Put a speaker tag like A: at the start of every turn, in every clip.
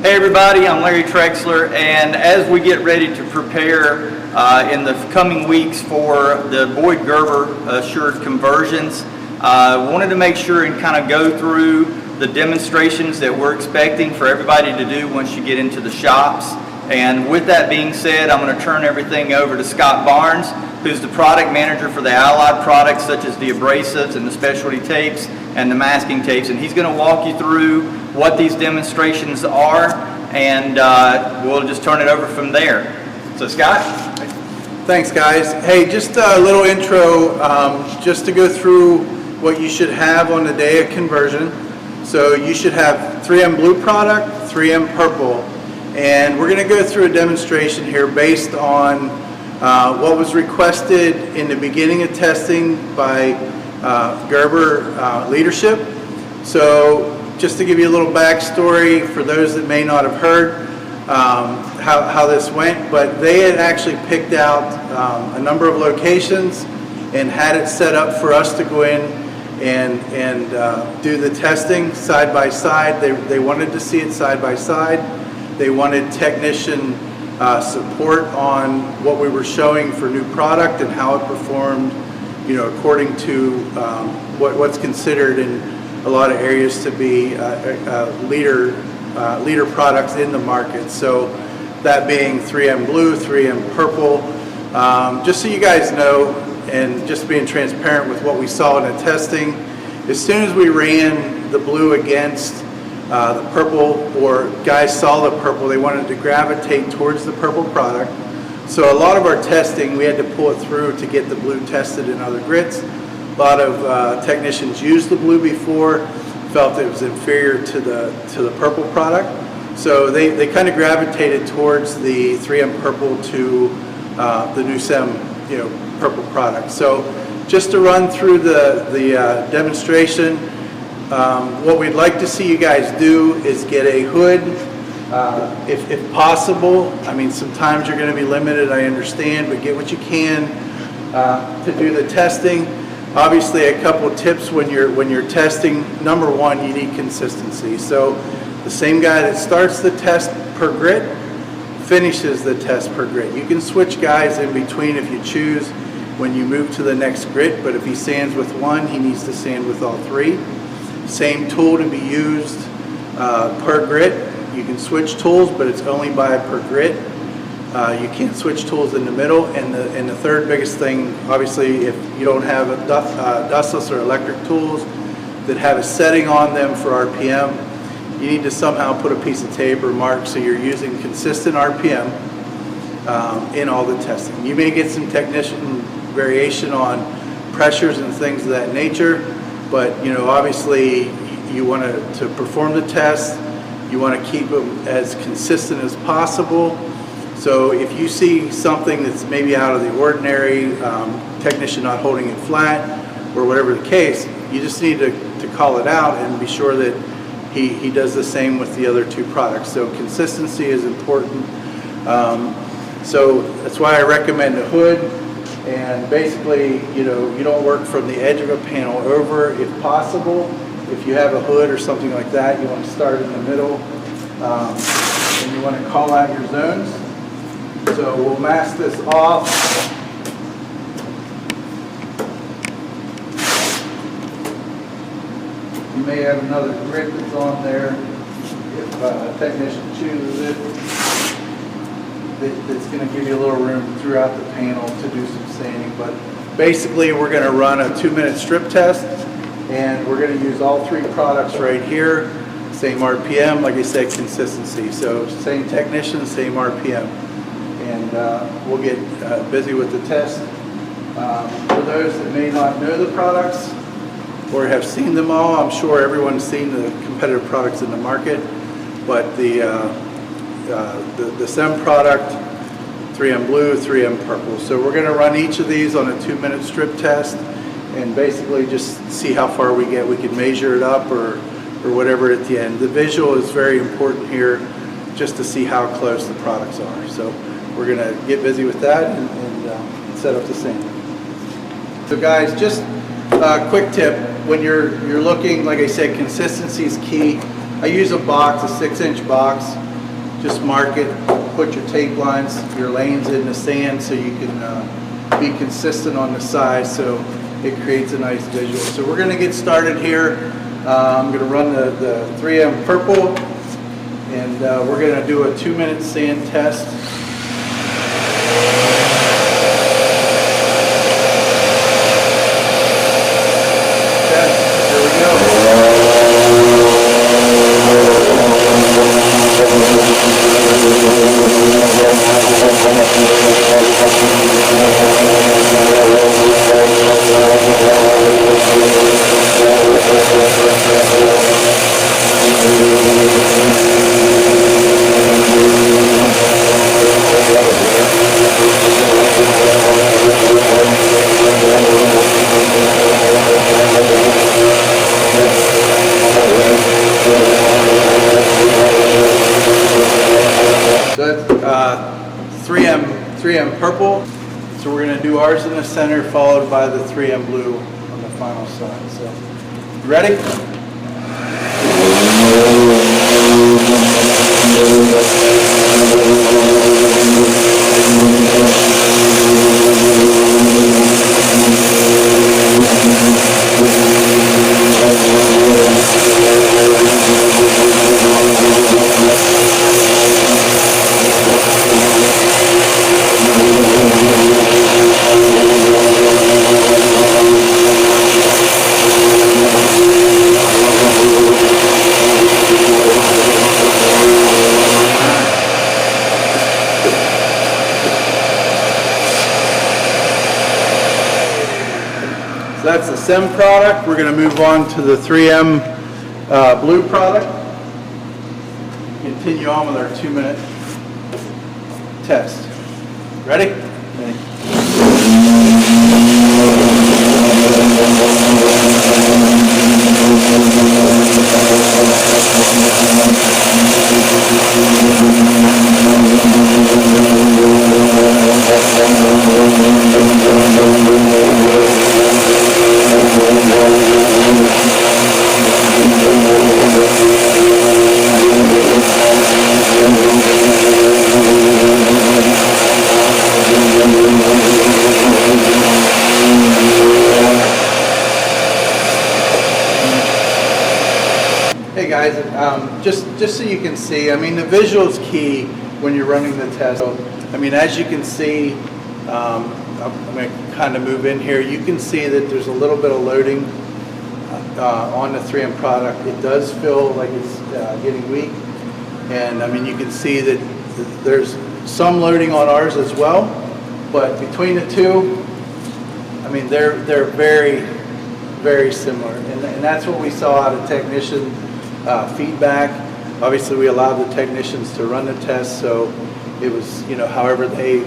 A: Hey everybody, I'm Larry Trexler, and as we get ready to prepare in the coming weeks for the Boyd Gerber assured conversions, wanted to make sure and kind of go through the demonstrations that we're expecting for everybody to do once you get into the shops. And with that being said, I'm going to turn everything over to Scott Barnes, who's the product manager for the allied products such as the abrasives and the specialty tapes and the masking tapes, and he's going to walk you through what these demonstrations are, and we'll just turn it over from there. So Scott?
B: Thanks guys. Hey, just a little intro just to go through what you should have on the day of conversion. So you should have 3M blue product, 3M purple, and we're going to go through a demonstration here based on what was requested in the beginning of testing by Gerber leadership. So just to give you a little backstory for those that may not have heard how this went, but they had actually picked out a number of locations and had it set up for us to go in and do the testing side by side. They wanted to see it side by side. They wanted technician support on what we were showing for new product and how it performed, you know, according to what's considered in a lot of areas to be leader products in the market. So that being 3M blue, 3M purple. Just so you guys know, and just being transparent with what we saw in the testing, as soon as we ran the blue against the purple, or guys saw the purple, they wanted to gravitate towards the purple product. So a lot of our testing, we had to pull it through to get the blue tested in other grits. A lot of technicians used the blue before, felt it was inferior to the purple product. So they kind of gravitated towards the 3M purple to the new SEM, you know, purple product. So just to run through the demonstration, what we'd like to see you guys do is get a hood, if possible. I mean, sometimes you're going to be limited, I understand, but get what you can to do the testing. Obviously, a couple of tips when you're testing. Number one, you need consistency. So the same guy that starts the test per grit finishes the test per grit. You can switch guys in between if you choose when you move to the next grit, but if he sands with one, he needs to sand with all three. Same tool to be used per grit. You can switch tools, but it's only by per grit. You can't switch tools in the middle. And the third biggest thing, obviously, if you don't have a dustless or electric tools that have a setting on them for RPM, you need to somehow put a piece of tape or mark so you're using consistent RPM in all the testing. You may get some technician variation on pressures and things of that nature, but you know, obviously, you want to perform the test. You want to keep them as consistent as possible. So if you see something that's maybe out of the ordinary, technician not holding it flat, or whatever the case, you just need to call it out and be sure that he does the same with the other two products. So consistency is important. So that's why I recommend a hood. And basically, you know, you don't work from the edge of a panel over if possible. If you have a hood or something like that, you want to start in the middle, and you want to call out your zones. So we'll mask this off. You may have another grit that's on there if a technician chooses it. That's going to give you a little room throughout the panel to do some sanding. But basically, we're going to run a 2-minute strip test, and we're going to use all three products right here. Same RPM, like I said, consistency. So same technician, same RPM. And we'll get busy with the test. For those that may not know the products or have seen them all, I'm sure everyone's seen the competitive products in the market, but the SEM product, 3M blue, 3M purple. So we're going to run each of these on a 2-minute strip test and basically just see how far we get. We can measure it up or whatever at the end. The visual is very important here just to see how close the products are. So we're going to get busy with that and set up the same. So guys, just a quick tip. When you're looking, like I said, consistency is key. I use a box, a 6-inch box. just mark it, put your tape lines, your lanes in the sand so you can be consistent on the size, so it creates a nice visual. So we're going to get started here. I'm going to run the 3M purple, and we're going to do a 2-minute sand test. Okay, here we go. So that's 3M purple. So we're going to do ours in the center, followed by the 3M blue on the final side. So, you ready? So that's the SEM product. We're going to move on to the 3M blue product. Continue on with our 2-minute test. Ready? Hey guys, just so you can see, I mean, the visual is key when you're running the test. So, I mean, as you can see, I'm going to kind of move in here. You can see that there's a little bit of loading on the 3M product. It does feel like it's getting weak, and I mean, you can see that there's some loading on ours as well. But between the two, I mean, they're very, very similar, and that's what we saw out of technician feedback. Obviously, we allowed the technicians to run the test, so it was, you know, however they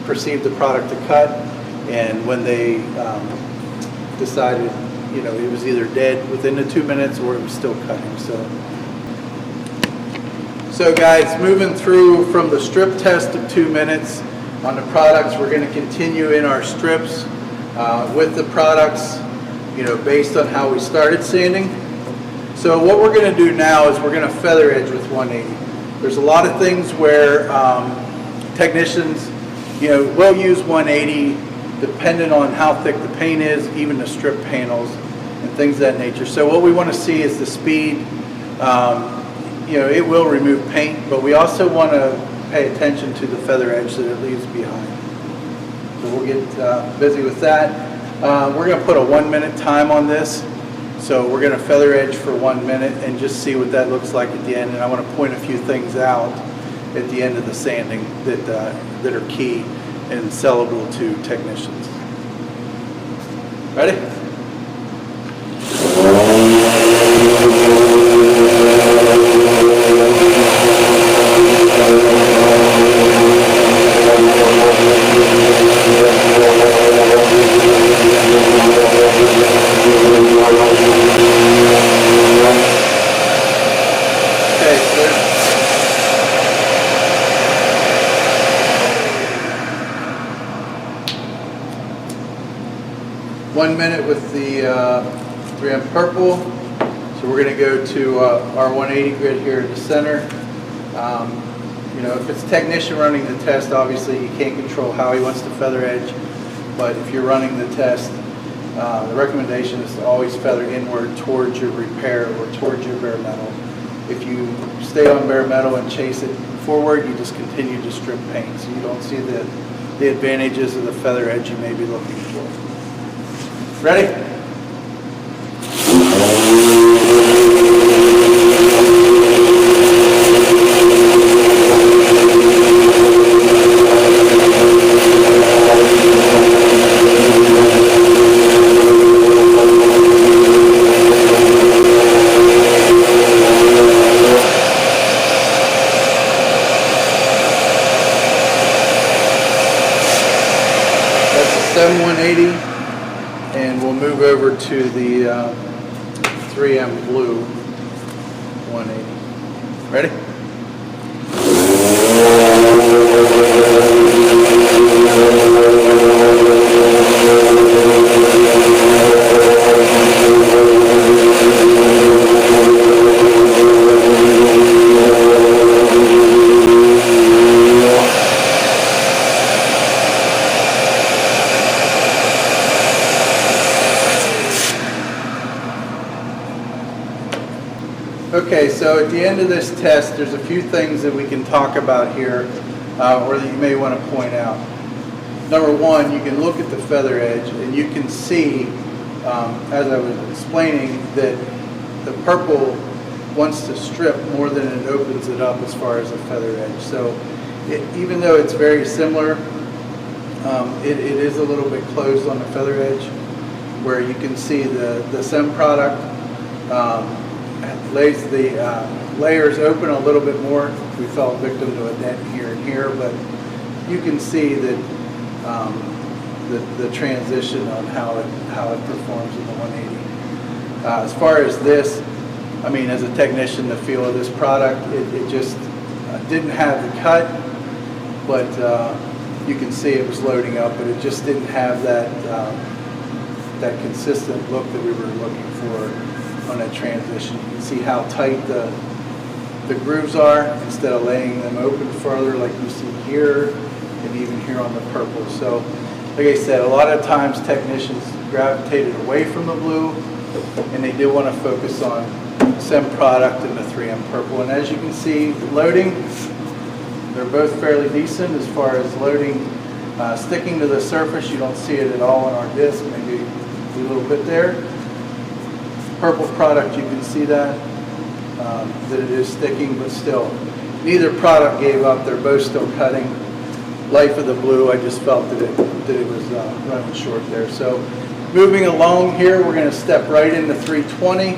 B: perceived the product to cut, and when they decided, you know, it was either dead within the 2 minutes or it was still cutting. So guys, moving through from the strip test of 2 minutes on the products, we're going to continue in our strips with the products, you know, based on how we started sanding. So what we're going to do now is we're going to feather edge with 180. There's a lot of things where technicians, you know, will use 180 depending on how thick the paint is, even the strip panels and things of that nature. So what we want to see is the speed. You know, it will remove paint, but we also want to pay attention to the feather edge that it leaves behind. So we'll get busy with that. We're going to put a 1-minute time on this. So we're going to feather edge for 1 minute and just see what that looks like at the end. And I want to point a few things out at the end of the sanding that are key and sellable to technicians. Ready? One minute with the 3M purple. So we're going to go to our 180 grid here in the center. You know, if it's a technician running the test, obviously you can't control how he wants to feather edge, but if you're running the test, the recommendation is to always feather inward towards your repair or towards your bare metal. If you stay on bare metal and chase it forward, you just continue to strip paint, so you don't see the advantages of the feather edge you may be looking for. Ready? That's the 7180, and we'll move over to the 3M Blue 180. Ready? Okay, so at the end of this test, there's a few things that we can talk about here, or that you may want to point out. Number one, you can look at the feather edge and you can see, as I was explaining, that the purple wants to strip more than it opens it up as far as the feather edge. So even though it's very similar, it is a little bit closed on the feather edge, where you can see the SEM product lays the layers open a little bit more. We fell victim to a dent here and here, but you can see that the transition on how it performs in the 180. As far as this, I mean, as a technician, the feel of this product, it just didn't have the cut, but you can see it was loading up, but it just didn't have that that consistent look that we were looking for on that transition. You can see how tight the grooves are instead of laying them open further like you see here and even here on the purple. So like I said, a lot of times technicians gravitated away from the blue and they do want to focus on SEM product and the 3M purple. And as you can see, loading, they're both fairly decent as far as loading. Sticking to the surface, you don't see it at all on our disc, maybe a little bit there. Purple product, you can see that it is sticking, but still, neither product gave up. They're both still cutting. Life of the blue, I just felt that it was running short there. So moving along here, we're going to step right into 320.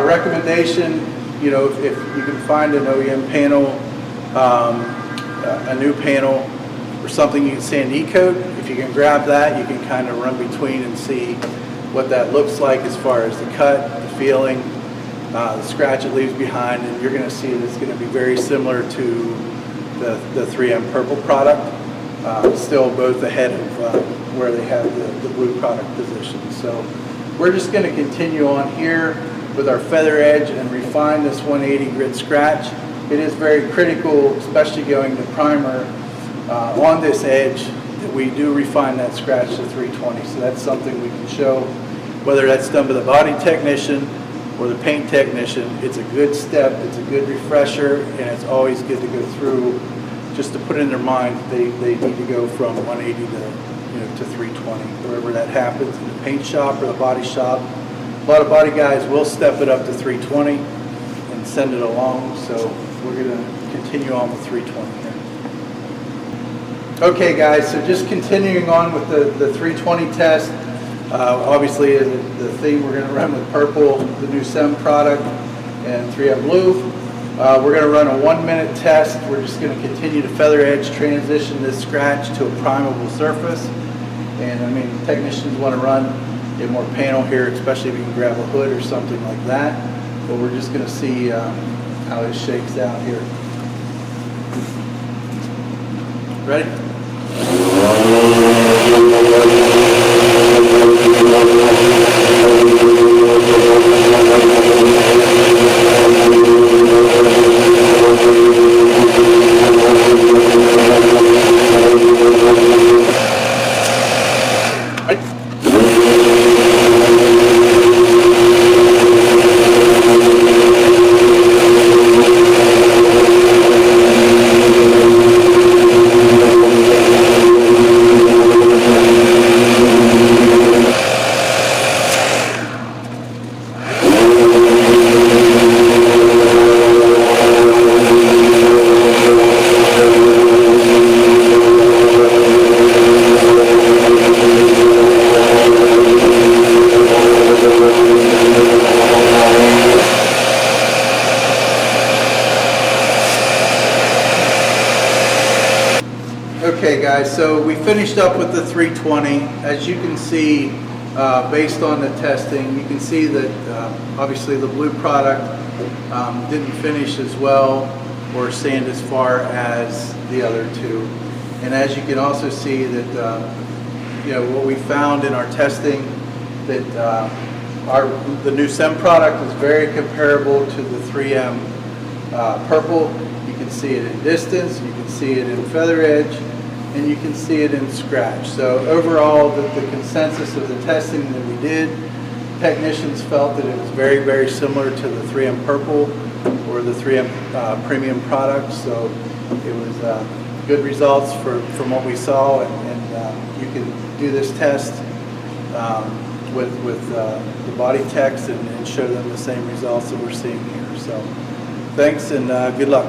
B: Recommendation, you know, if you can find an OEM panel, a new panel, or something you can sand E-coat, if you can grab that, you can kind of run between and see what that looks like as far as the cut, the feeling, the scratch it leaves behind, and you're going to see that it's going to be very similar to the 3M purple product, still both ahead of where they have the blue product position. So we're just going to continue on here with our feather edge and refine this 180 grit scratch. It is very critical, especially going to primer on this edge, that we do refine that scratch to 320. So that's something we can show, whether that's done by the body technician or the paint technician. It's a good step, it's a good refresher, and it's always good to go through just to put in their mind they need to go from 180 to 320, wherever that happens, in the paint shop or the body shop. A lot of body guys will step it up to 320 and send it along, so we're going to continue on with 320 here. Okay guys, so just continuing on with the 320 test. Obviously the theme, we're going to run with purple, the new SEM product, and 3M blue. We're going to run a 1-minute test. We're just going to continue to feather edge transition this scratch to a primable surface. And I mean, technicians want to run a more panel here, especially if you can grab a hood or something like that. But we're just going to see how this shakes out here. Ready? Okay guys, so we finished up with the 320. As you can see, based on the testing, you can see that obviously the blue product didn't finish as well or sand as far as the other two. And as you can also see that what we found in our testing, that the new SEM product is very comparable to the 3M purple. You can see it in distance, you can see it in feather edge, and you can see it in scratch. So overall, the consensus of the testing that we did, technicians felt that it was very, very similar to the 3M purple or the 3M premium product. So it was good results from what we saw, and you can do this test with the body text and show them the same results that we're seeing here. So thanks and good luck.